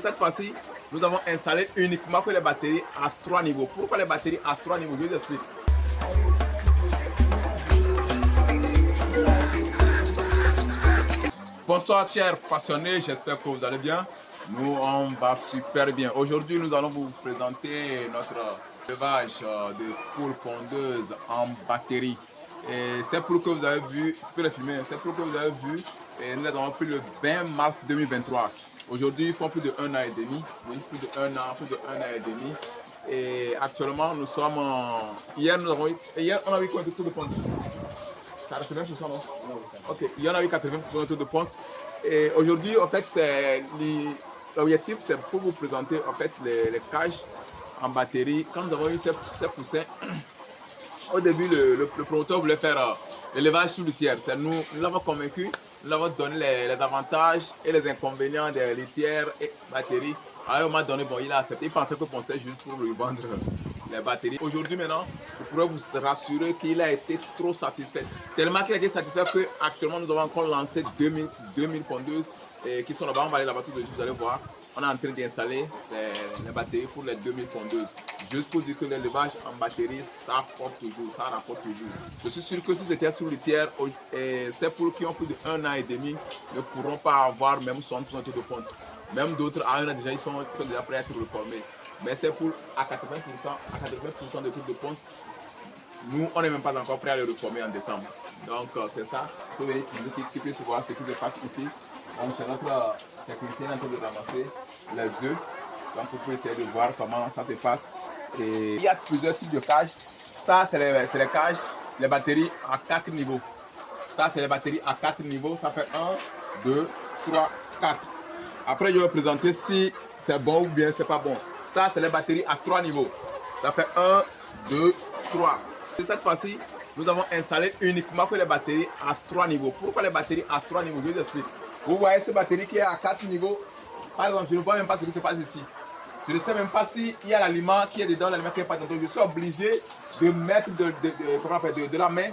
cette fois-ci, nous avons installé uniquement que les batteries à 3 niveaux. Pourquoi les batteries à 3 niveaux? Je vous explique. Bonsoir chers passionnés, j'espère que vous allez bien. Nous, on va super bien. Aujourd'hui, nous allons vous présenter notre élevage de poules pondeuses en batterie. C'est pour que vous avez vu, tu peux les filmer, c'est pour que vous avez vu, et nous les avons pris le 20 mars 2023. Aujourd'hui, ils font plus de 1 an et demi, oui, plus de 1 an et demi. Et actuellement, nous sommes en... Hier, on a vu combien de tours de ponte? 80%, non? Ok, il y en a eu 80% de tour de ponte. Et aujourd'hui, en fait, l'objectif, c'est pour vous présenter en fait les cages en batterie. Quand nous avons eu ces poussins, au début, le promoteur voulait faire l'élevage sous litière. C'est nous l'avons convaincu, nous l'avons donné les avantages et les inconvénients des litières et batteries. Alors, on m'a donné, bon, il a accepté. Il pensait que c'était juste pour lui vendre les batteries. Aujourd'hui, maintenant, je pourrais vous rassurer qu'il a été trop satisfait. Tellement qu'il a été satisfait qu'actuellement, nous avons encore lancé 2000 pondeuses qui sont là-bas. On va aller là-bas tout de suite, vous allez voir. On est en train d'installer les batteries pour les 2000 pondeuses. Juste pour dire que l'élevage en batterie, ça rapporte toujours, ça rapporte toujours. Je suis sûr que si c'était sous litière, ces poules qui ont plus de 1 an et demi ne pourront pas avoir même 60% de ponte. Même d'autres, à un an déjà, ils sont déjà prêts à être reformés. Mais ces poules à 80% de taux de ponte, nous, on n'est même pas encore prêt à les reformer en décembre. Donc, c'est ça. Vous pouvez venir qui puisse voir ce qui se passe ici. Donc, c'est notre technicien en train de ramasser les œufs. Donc, vous pouvez essayer de voir comment ça se passe. Et il y a plusieurs types de cages. Ça, c'est les cages, les batteries à 4 niveaux. Ça, c'est les batteries à 4 niveaux. Ça fait 1, 2, 3, 4. Après, je vais vous présenter si c'est bon ou bien c'est pas bon. Ça, c'est les batteries à 3 niveaux. Ça fait 1, 2, 3. Et cette fois-ci, nous avons installé uniquement que les batteries à 3 niveaux. Pourquoi les batteries à 3 niveaux? Je vous explique. Vous voyez cette batterie qui est à 4 niveaux. Par exemple, je ne vois même pas ce qui se passe ici. Je ne sais même pas s'il y a l'aliment qui est dedans, l'aliment qui n'est pas dedans. Je suis obligé de mettre de la main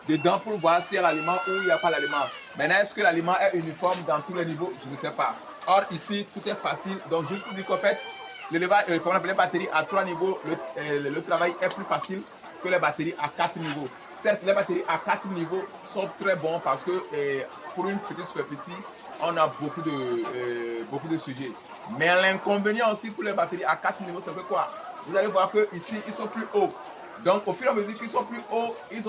dedans pour voir s'il y a l'aliment ou il n'y a pas l'aliment. Maintenant, est-ce que l'aliment est uniforme dans tous les niveaux? Je ne sais pas. Or, ici, tout est facile. Donc, juste pour dire qu'en fait, les batteries à 3 niveaux, le travail est plus facile que les batteries à 4 niveaux. Certes, les batteries à 4 niveaux sont très bons parce que pour une petite superficie, on a beaucoup de sujets. Mais l'inconvénient aussi pour les batteries à 4 niveaux, c'est que quoi? Vous allez voir qu'ici, ils sont plus hauts. Donc, au fur et à mesure qu'ils sont plus hauts, ils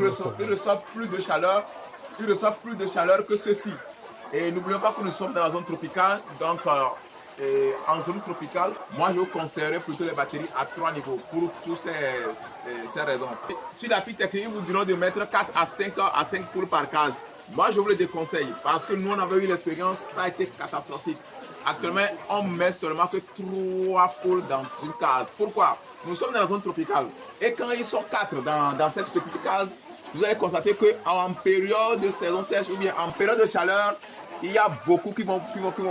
reçoivent plus de chaleur. Ils reçoivent plus de chaleur que ceux-ci. Et n'oublions pas que nous sommes dans la zone tropicale. Donc, en zone tropicale, moi, je vous conseillerais plutôt les batteries à 3 niveaux pour toutes ces raisons. Sur la fiche technique, ils vous diront de mettre 4 à 5 poules par case. Moi, je vous le déconseille parce que nous, on avait eu l'expérience, ça a été catastrophique. Actuellement, on met seulement que 3 poules dans une case. Pourquoi? Nous sommes dans la zone tropicale. Et quand ils sont 4 dans cette petite case, vous allez constater qu'en période de saison sèche ou bien en période de chaleur, il y a beaucoup qui vont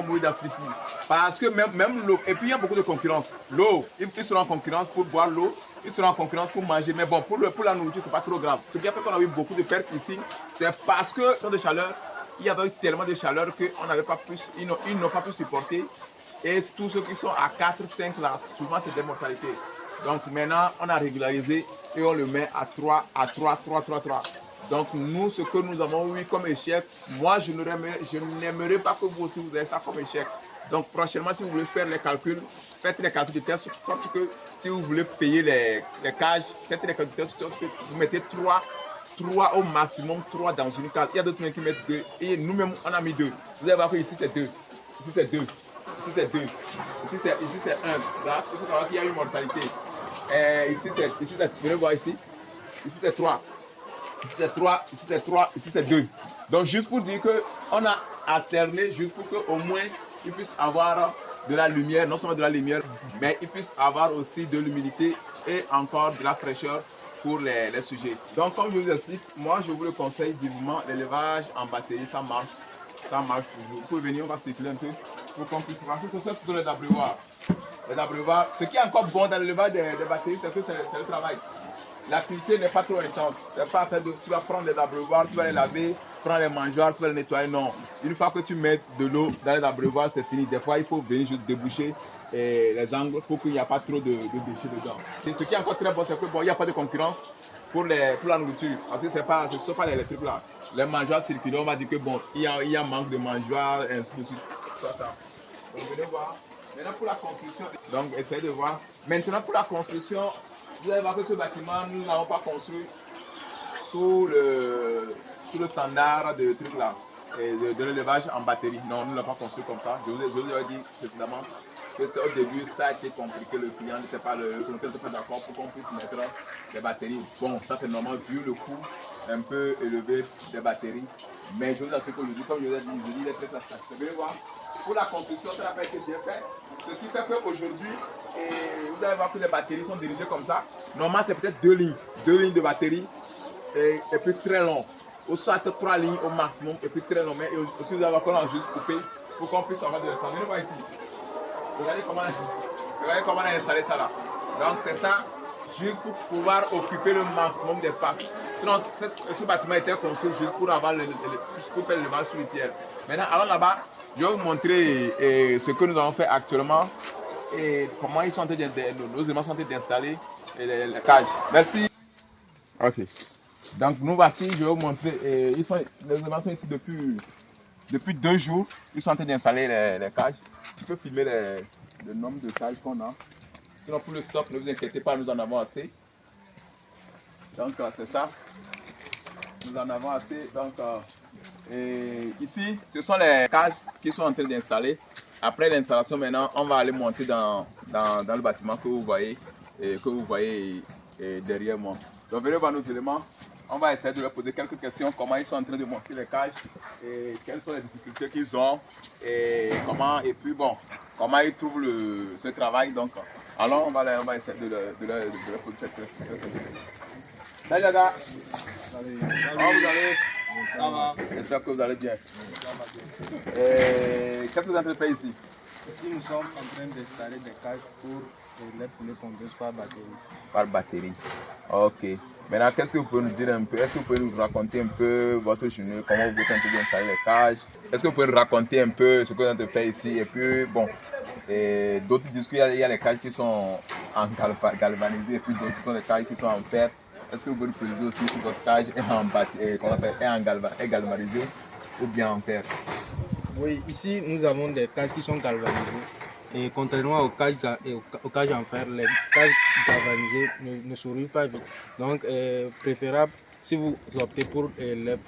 mourir d'asphyxie. Parce que même l'eau, et puis il y a beaucoup de concurrence. L'eau, ils seront en concurrence pour boire l'eau, ils seront en concurrence pour manger. Mais bon, pour la nourriture, ce n'est pas trop grave. Ce qui a fait qu'on a eu beaucoup de pertes ici, c'est parce que dans de chaleur, il y avait tellement de chaleur qu'ils n'ont pas pu supporter. Et tous ceux qui sont à 4, 5 là, souvent c'est des mortalités. Donc maintenant, on a régularisé et on le met à 3, à 3, 3, 3, 3. Donc nous, ce que nous avons eu comme échec, moi je n'aimerais pas que vous aussi vous ayez ça comme échec. Donc prochainement, si vous voulez faire les calculs, faites les calculs de test, sorte que si vous voulez payer les cages, faites les calculs de test, sorte que vous mettez 3 au maximum, 3 dans une case. Il y a d'autres qui mettent 2 et nous-mêmes on a mis 2. Vous allez voir que ici c'est 2, ici c'est 2. Ici c'est 2, ici c'est 1. Là, il faut savoir qu'il y a une mortalité. Ici c'est, venez voir ici. Ici c'est 3. Ici c'est 3, ici c'est 3, ici c'est 2. Donc juste pour dire qu'on a alterné, juste pour qu'au moins ils puissent avoir de la lumière, non seulement de la lumière, mais ils puissent avoir aussi de l'humidité et encore de la fraîcheur pour les sujets. Donc comme je vous explique, moi je vous le conseille vivement, l'élevage en batterie, ça marche toujours. Vous pouvez venir, on va circuler un peu pour qu'on puisse voir. Ce sont les abreuvoirs. Les abreuvoirs. Ce qui est encore bon dans l'élevage des batteries, c'est que c'est le travail. l'activité n'est pas trop intense. C'est pas fait de, tu vas prendre les abreuvoirs, tu vas les laver, prendre les mangeoires, tu vas les nettoyer. Non. Une fois que tu mets de l'eau dans les abreuvoirs, c'est fini. Des fois, il faut venir juste déboucher les angles pour qu'il n'y ait pas trop de déchets dedans. Et ce qui est encore très bon, c'est que bon, il n'y a pas de concurrence pour la nourriture. Parce que ce ne sont pas les trucs là. Les mangeoires circulent, on va dire que bon, il y a manque de mangeoires, et ainsi de suite. Ça. Donc venez voir. Maintenant pour la construction, donc essayez de voir. Maintenant pour la construction, vous allez voir que ce bâtiment, nous ne l'avons pas construit sous le standard de trucs là, de l'élevage en batterie. Non, nous ne l'avons pas construit comme ça. Je vous ai dit précédemment que au début, ça a été compliqué. Le client n'était pas d'accord pour qu'on puisse mettre des batteries. Bon, ça c'est normal vu le coût un peu élevé des batteries. Mais je vous assure qu'aujourd'hui, comme je vous ai dit, il est très facile. Vous allez voir, pour la construction, ça n'a pas été bien fait. Ce qui fait qu'aujourd'hui, vous allez voir que les batteries sont dirigées comme ça. Normalement, c'est peut-être deux lignes de batterie et puis très long. Ou soit 3 lignes au maximum et puis très long. Mais aussi, vous allez voir qu'on a juste coupé pour qu'on puisse avoir de l'espace. Venez voir ici. Regardez comment on a installé ça là. Donc, c'est ça, juste pour pouvoir occuper le maximum d'espace. Sinon, ce bâtiment était construit juste pour avoir pour faire l'élevage solitaire. Maintenant, allons là-bas. Je vais vous montrer ce que nous avons fait actuellement et comment ils sont en train nos éléments sont en train d'installer les cages. Merci. Ok. Donc nous voici, je vais vous montrer. Les éléments sont ici depuis 2 jours. Ils sont en train d'installer les cages. Tu peux filmer le nombre de cages qu'on a. Sinon pour le stock, ne vous inquiétez pas, nous en avons assez. Donc c'est ça. Nous en avons assez. Donc et ici, ce sont les cases qui sont en train d'installer. Après l'installation, maintenant, on va aller monter dans le bâtiment que vous voyez derrière moi. Donc, venez voir nos éléments. On va essayer de leur poser quelques questions. Comment ils sont en train de monter les cages et quelles sont les difficultés qu'ils ont et puis bon, comment ils trouvent ce travail. Donc, alors on va essayer de leur poser cette question. Salut les gars. Salut. Comment vous allez? Ça va. J'espère que vous allez bien. Ça va bien. Qu'est-ce que vous êtes en train de faire ici? Ici, nous sommes en train d'installer des cages pour les poulets pondeuses par batterie. Par batterie. Ok. Maintenant, qu'est-ce que vous pouvez nous dire un peu? Est-ce que vous pouvez nous raconter un peu votre journée, comment vous êtes en train d'installer les cages? Est-ce que vous pouvez nous raconter un peu ce que vous êtes en train de faire ici? Et puis, bon, d'autres disent qu'il y a les cages qui sont en galvanisé et puis d'autres qui sont les cages qui sont en fer. Est-ce que vous pouvez nous préciser aussi si votre cage est galvanisée ou bien en fer? Oui, ici nous avons des cages qui sont galvanisées. Et contrairement aux cages en fer, les cages galvanisées ne survivent pas vite. Donc, préférable, si vous optez pour les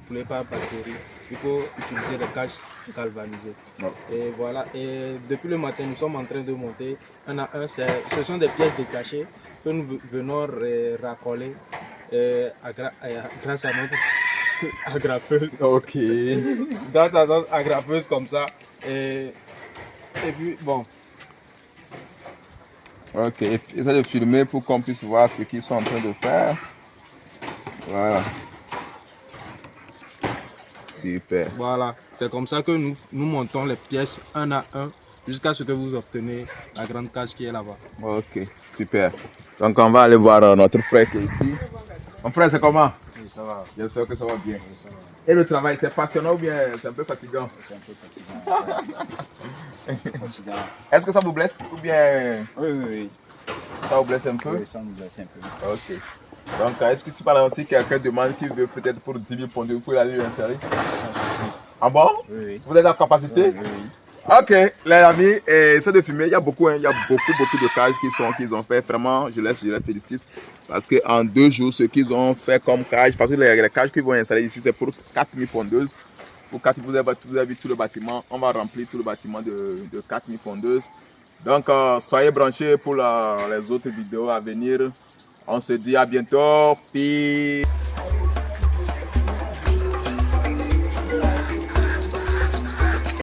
poulets par batterie, il faut utiliser les cages galvanisées. Oh. Et voilà, et depuis le matin, nous sommes en train de monter un à un. Ce sont des pièces détachées que nous venons racoler grâce à notre agrafeuse. Ok. Grâce à notre agrafeuse comme ça. Et puis bon. Ok, essaye de filmer pour qu'on puisse voir ce qu'ils sont en train de faire. Voilà. Super. Voilà, c'est comme ça que nous montons les pièces un à un jusqu'à ce que vous obtenez la grande cage qui est là-bas. Ok, super. Donc on va aller voir notre frère qui est ici. Mon frère, c'est comment? Oui, ça va. J'espère que ça va bien. Oui, ça va. Et le travail, c'est passionnant ou bien c'est un peu fatigant? C'est un peu fatigant. Est-ce que ça vous blesse ou bien... Oui. Ça vous blesse un peu? Oui, ça me blesse un peu. Ok. Donc, est-ce que si par exemple, si quelqu'un demande qu'il veut peut-être pour 10 000 pondus, vous pouvez aller lui insérer? Ah bon? Oui. Vous êtes en capacité? Oui. Ok, les amis, c'est de fumer. Il y a beaucoup de cages qu'ils ont fait. Vraiment, je les félicite. Parce qu'en 2 jours, ce qu'ils ont fait comme cage, parce que les cages qu'ils vont installer ici, c'est pour 4000 pondeuses. Pour 4000, vous avez vu tout le bâtiment. On va remplir tout le bâtiment de 4000 pondeuses. Donc, soyez branchés pour les autres vidéos à venir. On se dit à bientôt. Peace.